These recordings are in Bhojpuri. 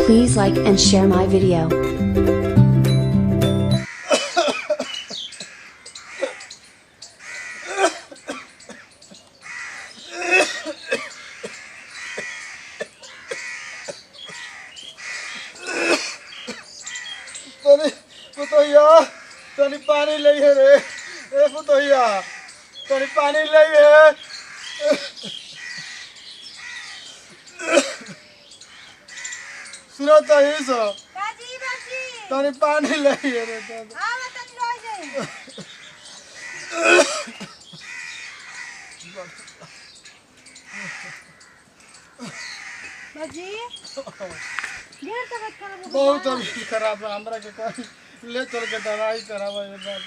Please like and share my video. तनी पानी लइहे रे ए पुतैया तनी पानी लइहे सुनो त हिस बाजी बाजी तनी पानी लइहे रे आवा तनी लइ जाई बाजी ढेर तबियत खराब हो बहुत तबीयत खराब है हमरा के कहीं ले चल के दवाई करावा ये बात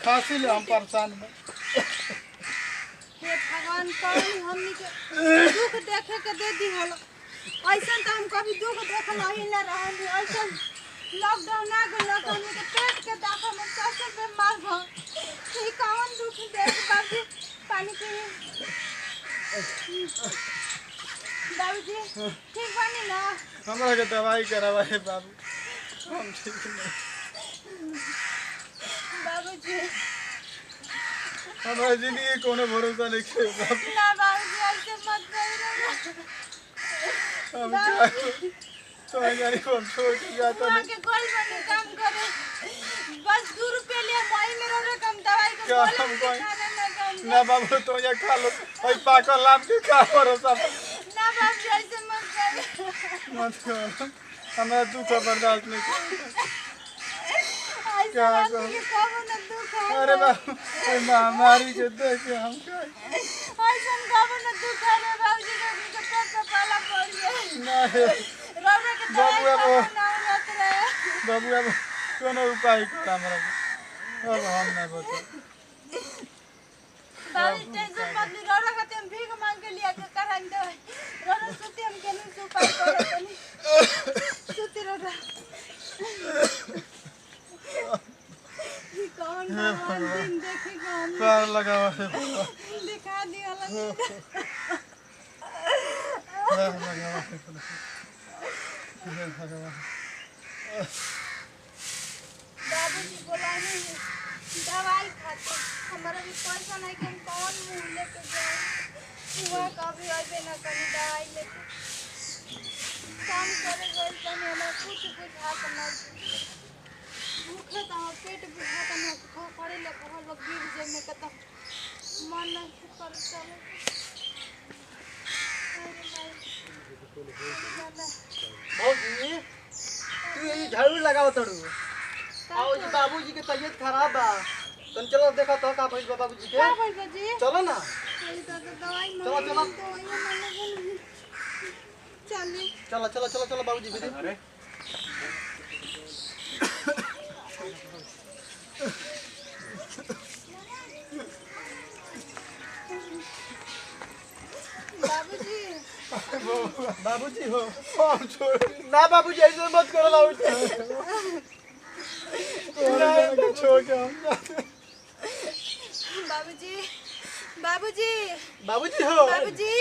खांसी ले हम परेशान में हे भगवान कौन हमनी के दुख देखे के दे दी हल ऐसा त हम कभी दुख देखल ही ना रहन ऐसा लॉकडाउन आ गइल त हमनी के पेट के दाखा में सबसे बीमार हो ई कौन दुख देख बाजी पानी पी बाबूजी ठीक बानी ना हमरा के दवाई करावा है बाबू हम ठीक नहीं बाबूजी हमरा जिंदगी कोनो भरोसा नहीं है बाबू ना बाबूजी ऐसे मत करो हम क्या तो यानी हम छोड़ के जाता वहाँ नहीं के गोल बने काम करे बस 2 रुपए लिए मई में रो कम दवाई को क्या बोले हम कोई खाने ना कम ना बाबू तो ये खा लो ओई पाकल लाभ के खा भरोसा ना बाबूजी ऐसे मत करो मत करो हमरा दुख बर्दाश्त नहीं कर ऐसे क्या बात करूं? के कब ना दुख है अरे बाबू ये महामारी के देख के हम क्या ऐसे कब ना दुख है रे बाबूजी के पेट पे पाला पड़ गया ना है रोवे के बाबू, दवाई अब- ना रत रहे बाबू अब कोनो उपाय कर हमरा अब हम नहीं बता बाबूजी टेंशन मत ली रोवे के हम भीख मांग के लिया के कराई दे रोवे सुती हम केनु उपाय करे तनी सुती रोवे कौन भगवान दिन देखेगा हम पार लगावा है दिखा दिया लग पार लगावा है लगावा बाबूजी बोलाने दवाई खाते हमारा भी पैसा नहीं कि हम कौन मुंह लेके जाए हुआ कभी अबे ना कभी दवाई लेके काम करे गए तनी हमारा कुछ बुझात नहीं भूखे तो हम पेट बुझात नहीं खा करे ले कहल लोग गिर जाए में कत मन नहीं कर चले भौजी तू ये झाड़ू लगाओ तड़ू आओ जी बाबूजी के तबीयत खराब बा तन चलो देखो तो का भइल बा बाबूजी के क्या भाई बाजी चलो ना अरे दादा दवाई चलो, मांग चलो। दवाई मांग चलिए चलो चलो चलो चलो बाबूजी भी अरे बाबूजी बाबूजी हो हम छोड़ ना बाबूजी ऐसे मत करो बाबूजी छोड़ के हम जाते बाबूजी बाबूजी बाबूजी हो बाबूजी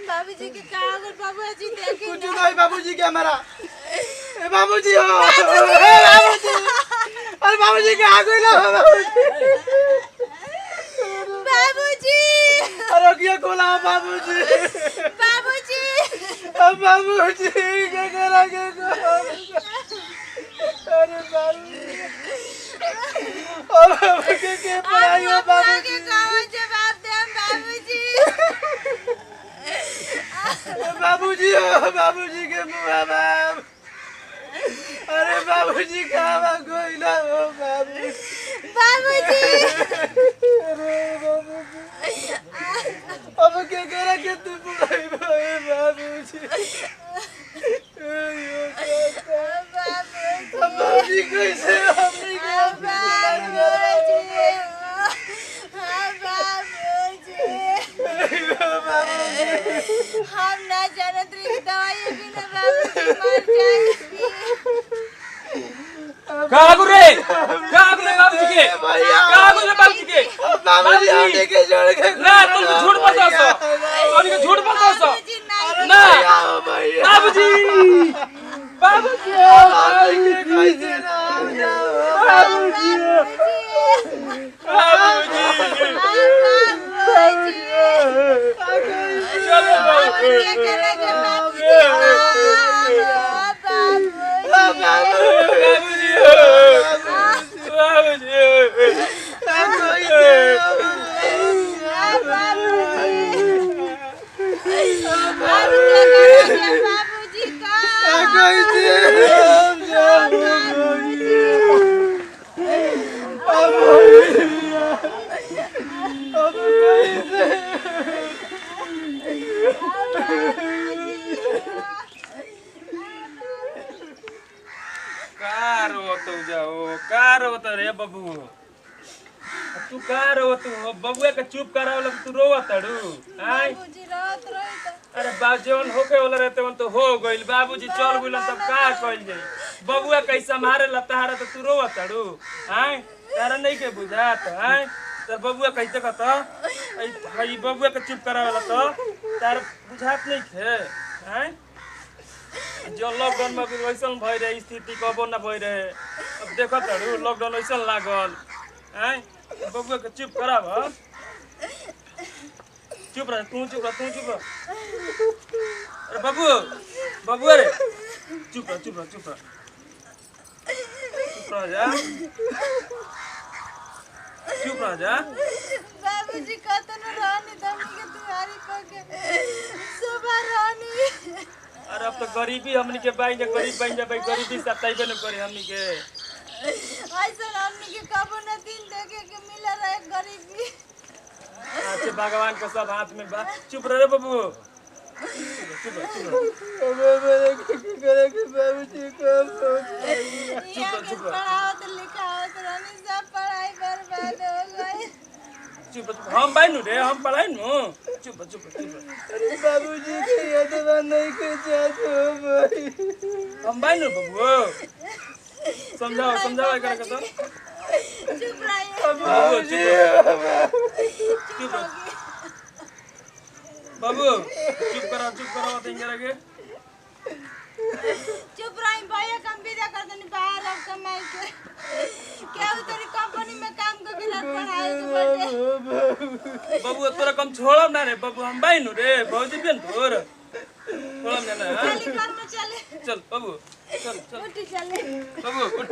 बाबूजी के कहा अगर बाबूजी देखे कुछ ना नहीं बाबूजी के हमारा ए बाबूजी हो ए बाबूजी अरे बाबूजी के आ गइल हो बाबूजी बाबूजी अरे किया कोला बाबूजी बाबूजी अब बाबूजी क्या करा के अरे बाबूजी अब के पढ़ाई हो बाबूजी बाबूजी के कहा जवाब दे बाबूजी बाबूजी हो बाबूजी के मुआ बाप अरे बाबूजी कहाँ कोई ना हो बाबूजी बाबूजी अरे बाबूजी अब क्या करा के तू पढ़ाई भाई बाबूजी बाबूजी कैसे हमने हम ना जानत रही दवाई बिना बाबूजी मर जाएगी कागु रे बाबूजी के कागु रे बाबूजी के बाबूजी हमने के छोड़ के ना तुम झूठ बोलता हो तो झूठ बोलता हो बाबूजी नहीं ना भैया बाबूजी करिए करे के बाबूजी बाबूजी बाबूजी का रोत रे बबू तू का रोत बबुआ के चुप कराव लग तू रोवत अड़ू आय बाबूजी रात रही अरे बाजवन होके वाला रहते वन तो हो गइल बाबूजी चल गइल तब का कइल जाई बबुआ कैसा मारे लताहारा तो तू रोवत अड़ू आय तारा नहीं के बुझात आय तर बबुआ कैसे कहता ई बबुआ के चुप करावला तो तार बुझात नहीं थे आय जो लॉकडाउन में वैसन भई रहे स्थिति कबो ना भई रहे अब देखो तड़ू लॉकडाउन वैसन लागल हैं बबुआ के चुप कराब चुप रह तू चुप रह अरे बबुआ रे चुप रह जा बाबूजी कतन रानी दमी के तुम्हारी पके सुबह रानी अरे अब तो गरीबी हमनी के बाई गरीब बन जा भाई गरीबी सताइबे न करे हमनी के ऐसा हमनी के कबो न दिन देखे के मिला रहे गरीबी अच्छा भगवान के सब हाथ में बा चुप रह रे बबू चुप पढ़ावत लिखावत रानी सब पढ़ाई बर्बाद हो गई चुप हम बाइनु रे हम पढ़ाई नु चुप अरे बाबूजी के यादवा नहीं के जात हो भाई हम बाइनु बबू समझाओ एकरा के तो चुप रहिए बबू चुप बाबू चुप करो तेंगरा के चुप रही भैया कम विदा कर देनी बाहर अब कमाई के क्या तेरी कंपनी में काम करके लड़ पढ़ाई के बबू तोरा कम छोड़म ना रे बबू हम बाइनु रे भौजी बिन तोर छोड़म ना चल घर में चले चल बबू चल उठ चले बबू उठ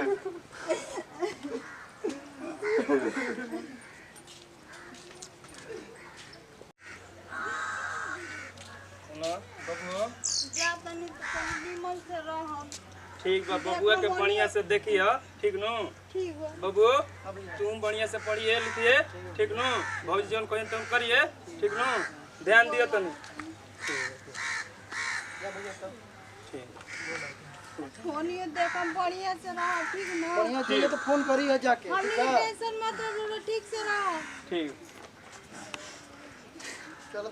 बबू जा तनी निमन से रह ठीक बा बबुआ के बढ़िया से देखिए ठीक नु ठीक बा बबू तुम बढ़िया से पढ़िए लिखिए ठीक नु भौजी जौन कहीं तुम करिए ठीक नु ध्यान दियो तनी फोनियो देखम बढ़िया से रह ठीक ना बढ़िया चाहिए तो फोन करी है जाके हमनी ठीक है टेंशन मत लो ठीक से रह ठीक चलो